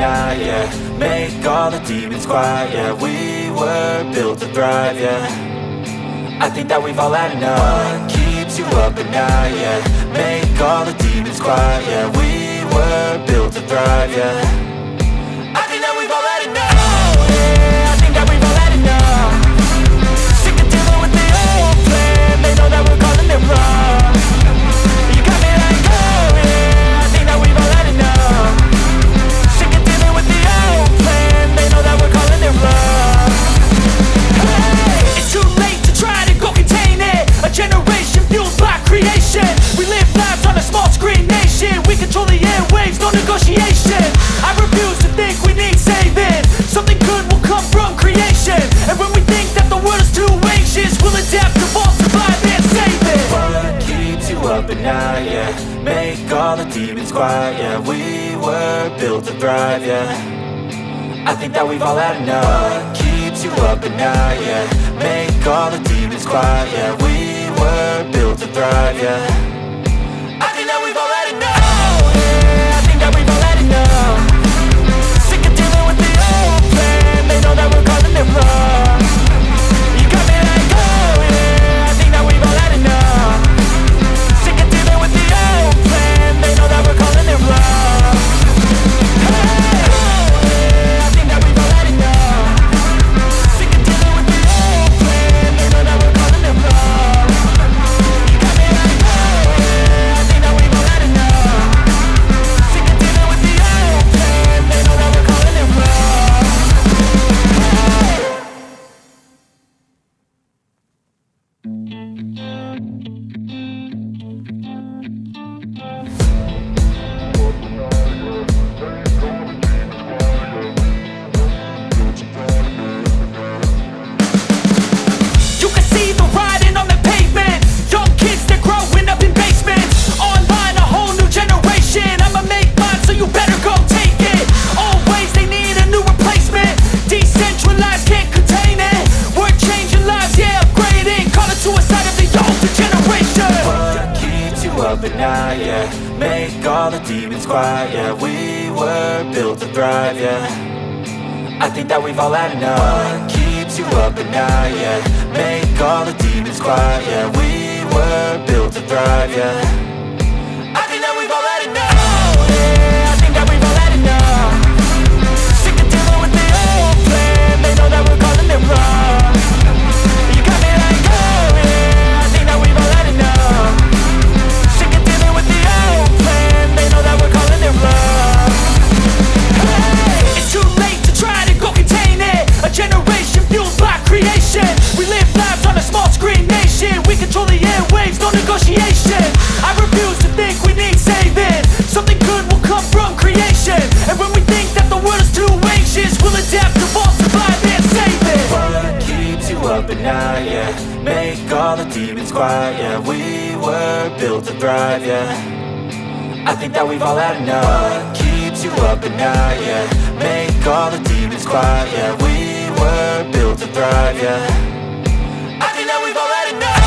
night, yeah. Make all the demons quiet, yeah. We were built to thrive, yeah. I think that we've all had enough. What keeps you up at night, yeah. Make all the demons quiet, yeah. We were built to thrive, yeah. I think that we've all had enough. Yeah, I think that we've all had enough. Sick of dealing with the old plan. They know that we're calling it wrong. You got me like, oh yeah, I think that we've all had enough. Sick of dealing with the old plan. They know that we're calling it wrong. Hey, it's too late to try to go contain it. A generation fueled by creation. We live lives on a small screen nation. We control the airwaves, no negotiation. I refuse to think we need saving. Something good will come from creation. And when we think that the world is too anxious, we'll adapt, evolve, survive and save it. What keeps you up at night, yeah. Make all the demons quiet, yeah. We were built to thrive, yeah. I think that we've all had enough. What keeps you up at night, yeah. Make all the demons quiet, yeah. We were built to thrive, yeah. I think that we've all had enough. Yeah, I think that we've all had enough. Sick of dealing with the old plan. They know that we're calling it wrong. You got me like, oh yeah, I think that we've all had enough. Sick of dealing with the old plan. They know that we're calling it wrong. Hey, oh yeah, I think that we've all had enough. Sick of dealing with the old plan. They know that we're calling it wrong. You got me like, oh yeah, I think that we've all had enough. Sick of dealing with the old plan. They know that we're calling it wrong. You can see the writing on the pavement. Young kids, they're growing up in basements. Online, a whole new generation. I'ma make mine, so you better go take it. Always, they need a new replacement. Decentralized, can't contain it. We're changing lives, yeah, upgrading. Call it suicide of the older generation. What keeps you up at night, yeah. Make all the demons quiet, yeah. We were built to thrive, yeah. I think that we've all had enough. What keeps you up at night, yeah. Make all the demons quiet, yeah. We were built to thrive, yeah. I think that we've all had enough. Yeah, I think that we've all had enough. Sick of dealing with the old plan. They know that we're calling it wrong. You got me like, oh yeah, I think that we've all had enough. Sick of dealing with the old plan. They know that we're calling it wrong. Hey, it's too late to try to go contain it. A generation fueled by creation. We live lives on a small screen nation. We control the airwaves, no negotiation. I refuse to think we need saving. Something good will come from creation. And when we think that the world is too anxious, we'll adapt, evolve, survive and save it. What keeps you up at night, yeah. Make all the demons quiet, yeah. We were built to thrive, yeah. I think that we've all had enough. What keeps you up at night, yeah. Make all the demons quiet, yeah. We were built to thrive, yeah. I think that we've all had enough.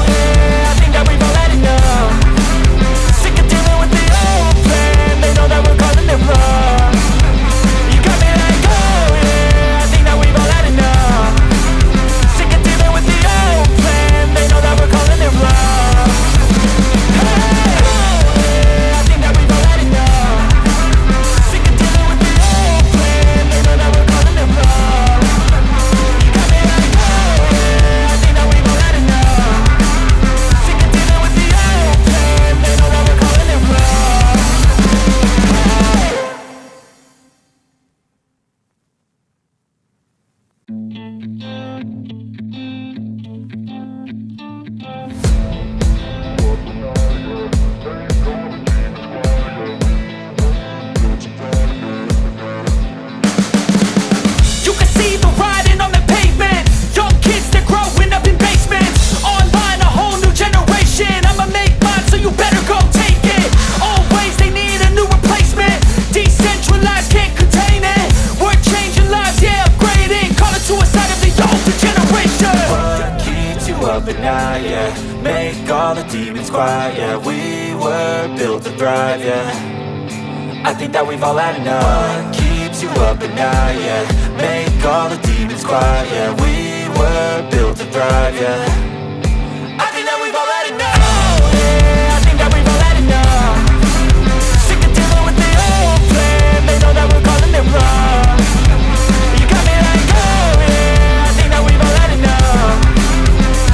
Yeah, I think that we've all had enough. Sick of dealing with the old plan. They know that we're calling it wrong. You got me like, oh yeah, I think that we've all had enough. Sick of dealing with the old plan. They know that we're calling it wrong. Hey, oh yeah, I think that we've all had enough. Sick of dealing with the old plan. They know that we're calling it wrong. You got me like, oh yeah, I think that we've all had enough. Sick of dealing with the old plan. They know that we're calling it wrong. You can see the writing on the pavement. Young kids, they're growing up in basements. Online, a whole new generation. I'ma make mine, so you better go take it. Always, they need a new replacement. Decentralized, can't contain it. We're changing lives, yeah, upgrading. Call it suicide of the older generation. What keeps you up at night, yeah. Make all the demons quiet, yeah. We were built to thrive, yeah. I think that we've all had enough. What keeps keeps you up at night, yeah. Make all the demons quiet, yeah. We were built to thrive, yeah. I think that we've all had enough, yeah. I think that we've all had enough. Sick of dealing with the old plan. They know that we're calling it wrong. You got me like, oh yeah. I think that we've all had enough.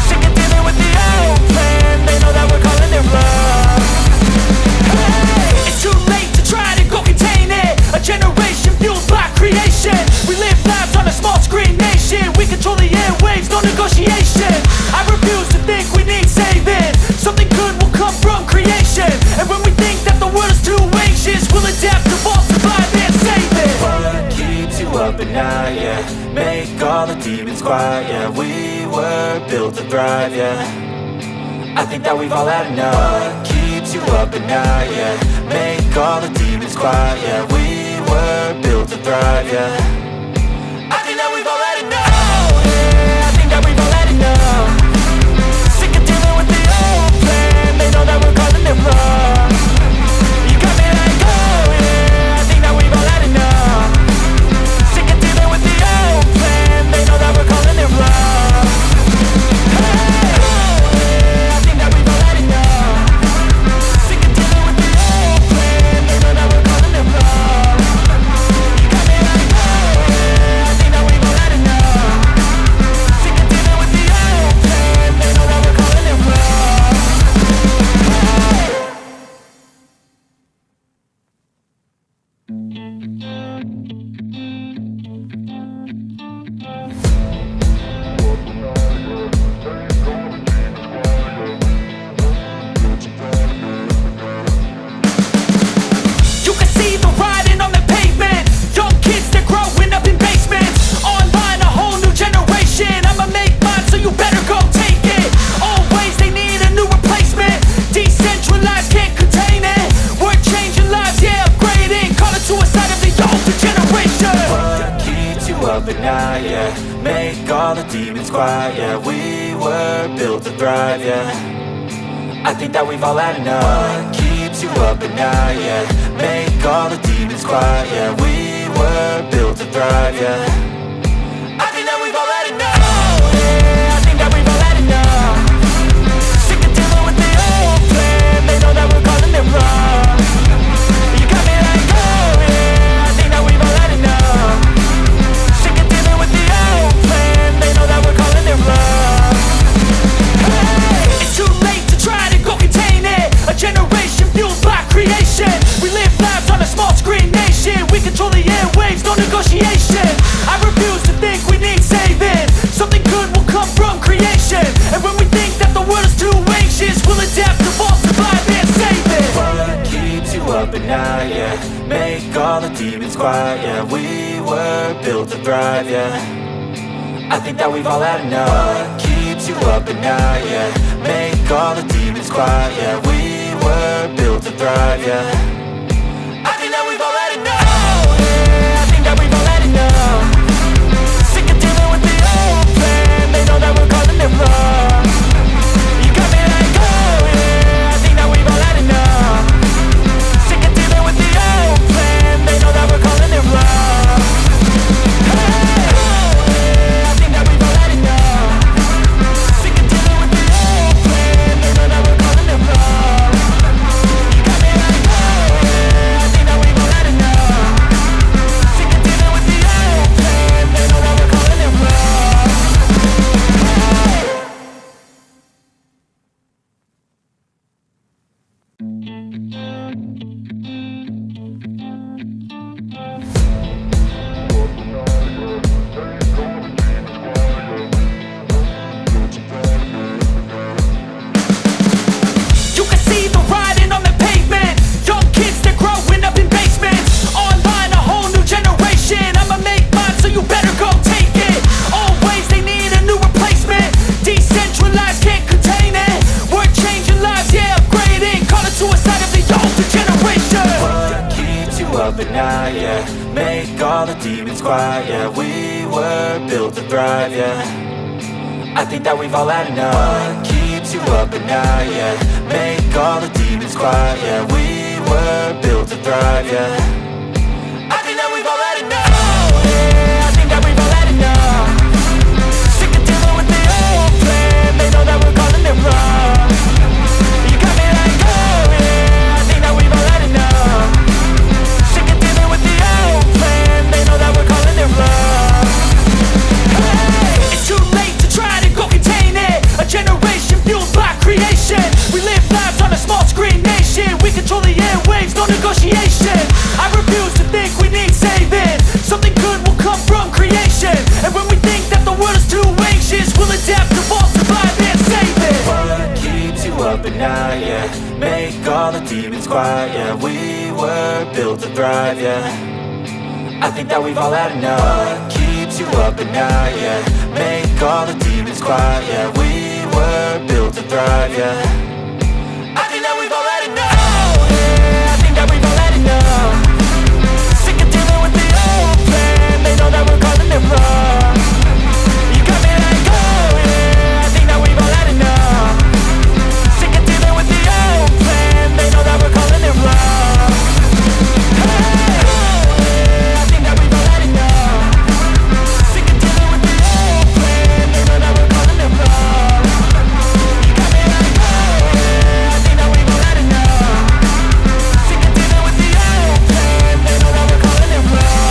Sick of dealing with the old plan. They know that we're calling it wrong. Hey, it's too late to try to go contain it. A generation fueled by creation. We live lives on a small screen nation. We control the airwaves, no negotiation. I refuse to think we need saving. Something good will come from creation. And when we think that the world is too anxious, we'll adapt, evolve, survive and save it. What keeps you up at night, yeah. Make all the demons quiet, yeah. We were built to thrive, yeah. I think that we've all had enough. What keeps you up at night, yeah. Make all the demons quiet, yeah. We were built to thrive, yeah. I think that we've all had enough, yeah. I think that we've all had enough. Sick of dealing with the old plan. They know that we're calling it wrong. You got me like, oh yeah. I think that we've all had enough. Sick of dealing with the old plan. They know that we're calling it wrong. Hey, oh yeah. I think that we've all had enough. Sick of dealing with the old plan. They know that we're calling it wrong. You got me like, oh yeah. I think that we've all had enough. Sick of dealing with the old plan. They know that we're calling it wrong. You can see the writing on the pavement. Young kids, they're growing up in basements. Online, a whole new generation. I'ma make mine, so you better go take it. Always, they need a new replacement. Decentralized, can't contain it. We're changing lives, yeah, upgrading. Call it suicide of the older generation. What keeps you up at night, yeah. Make all the demons quiet, yeah. We were built to thrive, yeah. I think that we've all had enough. What keeps you up at night, yeah. Make all the demons quiet, yeah. We were built to thrive, yeah. I think that we've all had enough, yeah. I think that we've all had enough. Sick of dealing with the old plan. They know that we're calling it wrong. You got me like, oh yeah. I think that we've all had enough. Sick of dealing with the old plan. They know that we're calling it wrong. Hey, it's too late to try to go contain it. A generation fueled by creation. We live lives on a small screen nation. We control the airwaves, no negotiation. I refuse to think we need saving. Something good will come from creation. And when we think that the world is too anxious, we'll adapt, evolve, survive and save it. What keeps you up at night, yeah. Make all the demons quiet, yeah. We were built to thrive, yeah. I think that we've all had enough. What keeps you up at night, yeah. Make all the demons quiet, yeah. We were built to thrive, yeah. I think that we've all had enough, yeah. I think that we've all had enough. Sick of dealing with the old plan. They know that we're calling it wrong. You got me like, oh yeah. I think that we've all had enough. Sick of dealing with the old plan. They know that we're calling it wrong. Hey, oh yeah. I think that we've all had enough. Sick of dealing with the old plan. They know that we're calling it wrong. You got me like, oh yeah. I think that we've all had enough. Sick of dealing with the old plan. They know that we're calling it wrong. You can see the writing on the pavement. Young kids, they're growing up in basements. Online, a whole new generation. I'ma make mine, so you better go take it. Always, they need a new replacement. Decentralized, can't contain it. We're changing lives, yeah, upgrading. Call it suicide of the older generation. What keeps you up at night, yeah. Make all the demons quiet, yeah. We were built to thrive, yeah. I think that we've all had enough. What keeps you up at night, yeah. Make all the demons quiet, yeah. We were built to thrive, yeah. I think that we've all had enough. no negotiation. I refuse to think we need saving. Something good will come from creation. And when we think that the world is too anxious, we'll adapt, evolve, survive and save it. What keeps you up at night, yeah? Make all the demons quiet, yeah. We were built to thrive, yeah. I think that we've all had enough. What keeps you up at night, yeah? Make all the demons quiet, yeah. We were built to thrive, yeah. I think that we've all had enough. Oh, yeah, I think that we've all had enough. Sick of dealing with the old plan. They know that we're calling it wrong. You got me like, oh, yeah, I think that we've all had enough. Sick of dealing with the old plan. They know that we're calling it wrong. Hey, oh, yeah, I think that we've all had enough. Sick of dealing with the old plan. They know that we're calling it wrong. You got me like, oh, yeah, I think that we've all had enough. Sick of dealing with the old plan. They know that we're calling it wrong.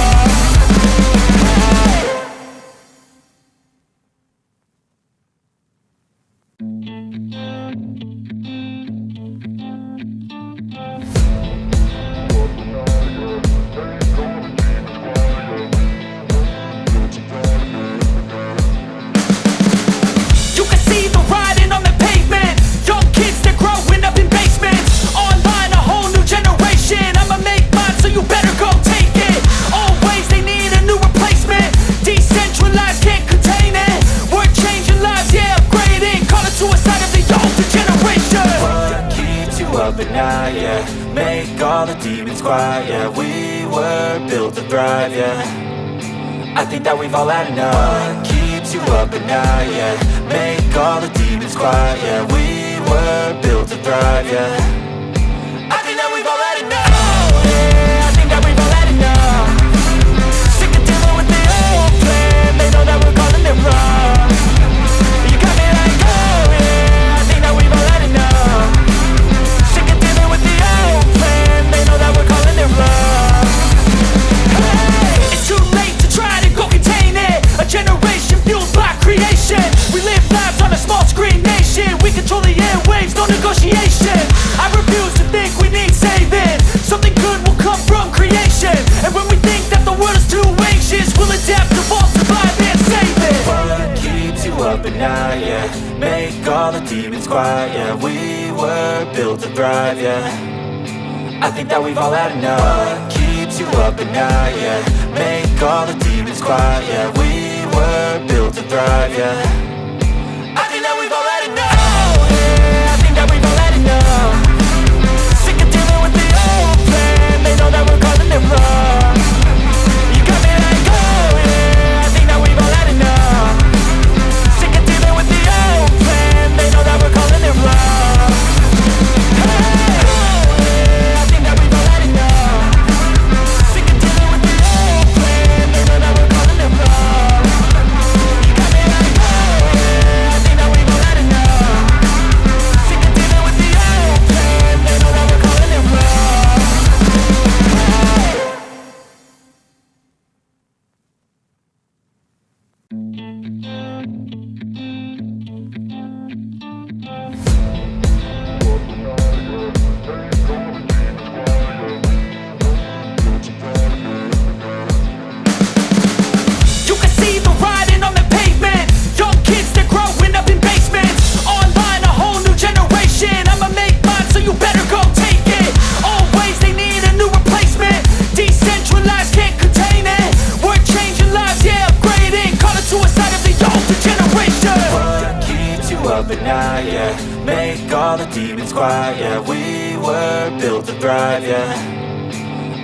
You can see the writing on the pavement. Young kids, they're growing up in basements. Online, a whole new generation. I'ma make mine, so you better go take it. Always, they need a new replacement. Decentralized, can't contain it. We're changing lives, yeah, upgrading. Call it suicide of the older generation. What keeps you up at night, yeah? Make all the demons quiet, yeah. We were built to thrive, yeah. I think that we've all had enough. What keeps you up at night, yeah? Make all the demons quiet, yeah. We were built to thrive, yeah. I think that we've all had enough. Oh, yeah, I think that we've all had enough. Sick of dealing with the old plan. They know that we're calling it wrong. You got me like, oh, yeah, I think that we've all had enough. Sick of dealing with the old plan. They know that we're calling it wrong. Hey, it's too late to try to go contain it. A generation fueled by creation. We live lives on a small screen nation. We control the airwaves, no negotiation. I refuse to think we need saving. Something good will come from creation. And when we think that the world is too anxious, we'll adapt, evolve, survive and save it. What keeps you up at night, yeah? Make all the demons quiet, yeah. We were built to thrive, yeah. I think that we've all had enough. What keeps you up at night, yeah? Make all the demons quiet, yeah. We were built to thrive, yeah. I think that we've all had enough. Oh, yeah, I think that we've all had enough. Sick of dealing with the old plan. They know that we're calling it wrong. You got me like, oh, yeah, I think that we've all had enough. Sick of dealing with the old plan. They know that we're calling it wrong. Hey, oh, yeah, I think that we've all had enough. Sick of dealing with the old plan. They know that we're calling it wrong. You got me like, oh, yeah, I think that we've all had enough. Sick of dealing with the old plan. They know that we're calling it wrong. You can see the writing on the pavement. Young kids, they're growing up in basements. Online, a whole new generation. I'ma make mine, so you better go take it. Always, they need a new replacement. Decentralized, can't contain it. We're changing lives, yeah, upgrading. Call it suicide of the older generation. What keeps you up at night, yeah? Make all the demons quiet, yeah. We were built to thrive, yeah.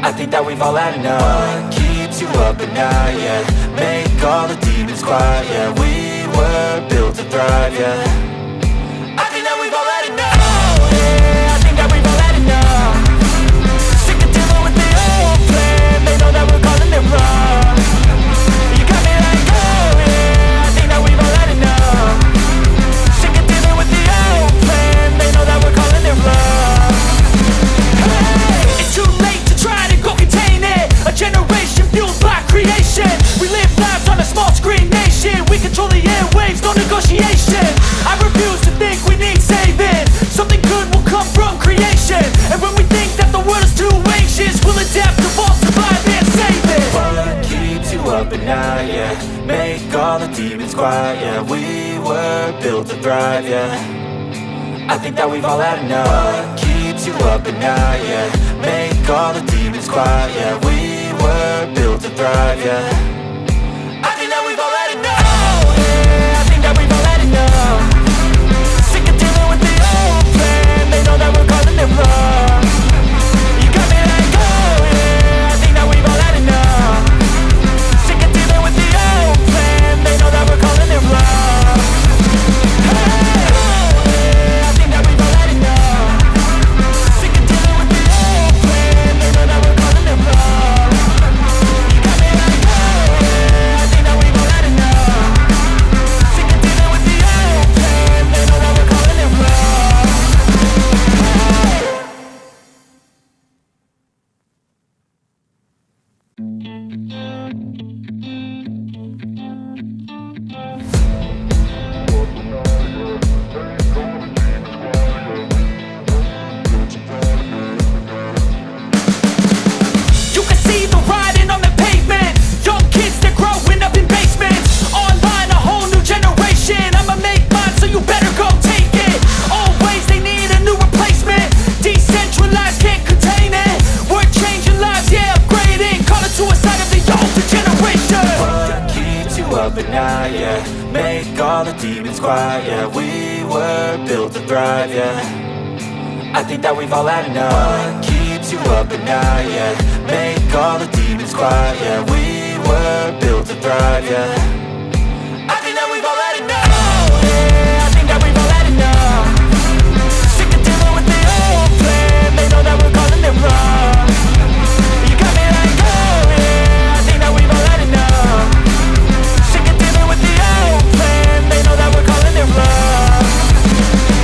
I think that we've all had enough. What keeps you up at night, yeah? Make all the demons quiet, yeah. We were built to thrive, yeah. I think that we've all had enough. Oh, yeah, I think that we've all had enough. Sick of dealing with the old plan. They know that we're calling it wrong. You got me like, oh, yeah, I think that we've all had enough. Sick of dealing with the old plan. They know that we're calling it wrong. Hey, it's too late to try to go contain it. A generation fueled by creation. We live lives on a small screen nation. We control the airwaves, no negotiation. I make all the demons quiet, yeah. We were built to thrive, yeah. I think that we've all had enough. What keeps you up at night, yeah. Make all the demons quiet, yeah. We were built to thrive, yeah. I think that we've all had enough. Yeah, I think that we've all had enough. Sick of dealing with the old plan. They know that we're calling it wrong. You got me like, oh yeah, I think that we've all had enough. Sick of dealing with the old plan. They know that we're calling it wrong. Hey, oh yeah, I think that we've all had enough. Sick of dealing with the old plan. They know that we're calling it wrong. You got me like, oh yeah, I think that we've all had enough. Sick of dealing with the old plan. They know that we're calling it wrong. You can see the writing on the pavement. Young kids, they're growing up in basements. Online, a whole new generation. I'ma make mine, so you better go take it. Always, they need a new replacement. Decentralized, can't contain it. We're changing lives, yeah, upgrading. Call it suicide of the older generation. What keeps you up at night, yeah. Make all the demons quiet, yeah. We were built to thrive, yeah. I think that we've all had enough. What keeps you up at night, yeah. Make all the demons quiet, yeah. We were built to thrive, yeah. I think that we've all had enough. Yeah, I think that we've all had enough. Sick of dealing with the old plan. They know that we're calling it wrong. You got me like, oh yeah, I think that we've all had enough. Sick of dealing with the old plan. They know that we're calling it wrong.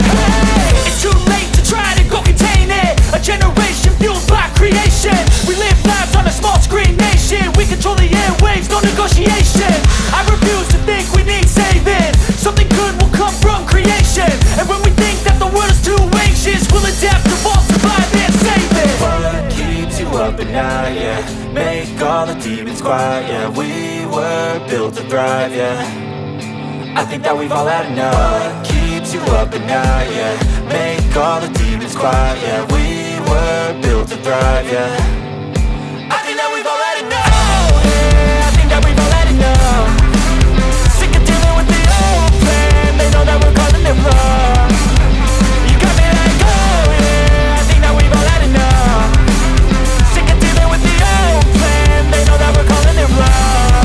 Hey, it's too late to try to go contain it. A generation fueled by creation. We live lives on a small screen nation. We control the airwaves, no negotiation. I refuse to think we need saving. Something good will come from creation. And when we think that the world is too anxious, we'll adapt, evolve, survive, and save it. What keeps you up at night, yeah. Make all the demons quiet, yeah. We were built to thrive, yeah. I think that we've all had enough. What keeps you up at night, yeah. Make all the demons quiet, yeah. We were built to thrive, yeah. I think that we've all had enough. Yeah, I think that we've all had enough. Sick of dealing with the old plan. They know that we're calling it wrong. You got me like, oh yeah, I think that we've all had enough. Sick of dealing with the old plan. They know that we're calling it wrong.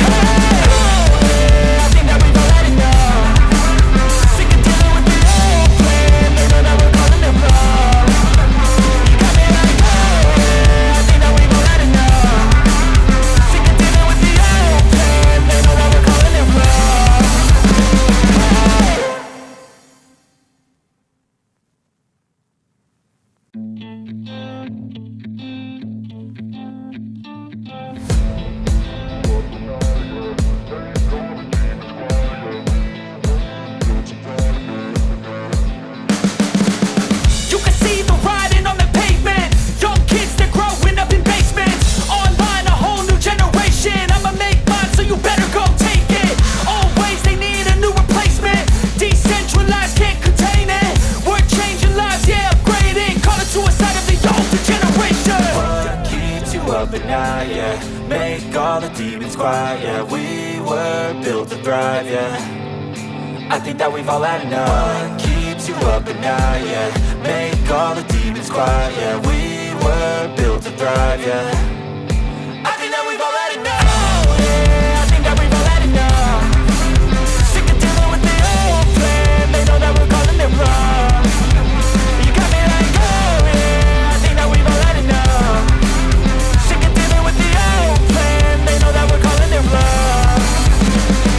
Hey, oh yeah, I think that we've all had enough. Sick of dealing with the old plan. They know that we're calling it wrong. You got me like, oh yeah, I think that we've all had enough. Sick of dealing with the old plan. They know that we're calling it wrong. You can see the writing on the pavement. Young kids, they're growing up in basements. Online, a whole new generation. I'ma make mine, so you better go take it. Always, they need a new replacement. Decentralized, can't contain it. We're changing lives, yeah, upgrading. Call it suicide of the older generation. What keeps you up at night, yeah. Make all the demons quiet, yeah. We were built to thrive, yeah. I think that we've all had enough. What keeps you up at night, yeah. Make all the demons quiet, yeah. We were built to thrive, yeah. I think that we've all had enough. Yeah, I think that we've all had enough. Sick of dealing with the old plan. They know that we're calling it wrong. You got me like, oh yeah, I think that we've all had enough. Sick of dealing with the old plan. They know that we're calling it wrong.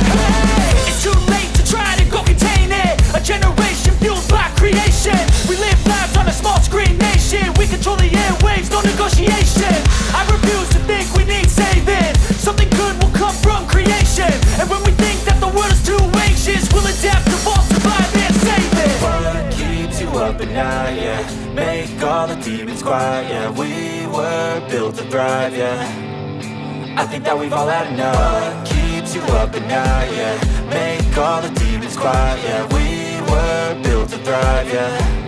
Hey, it's too late to try to go contain it. A generation fueled by creation. We live lives on a small screen nation. We control the airwaves, no negotiation. I refuse to think we need saving. Something good will come from creation. And when we think that the world is too anxious, we'll adapt, evolve, survive, and save it. What keeps you up at night, yeah. Make all the demons quiet, yeah. We were built to thrive, yeah. I think that we've all had enough. What keeps keeps you up at night, yeah. Make all the demons quiet, yeah. We were built to thrive, yeah.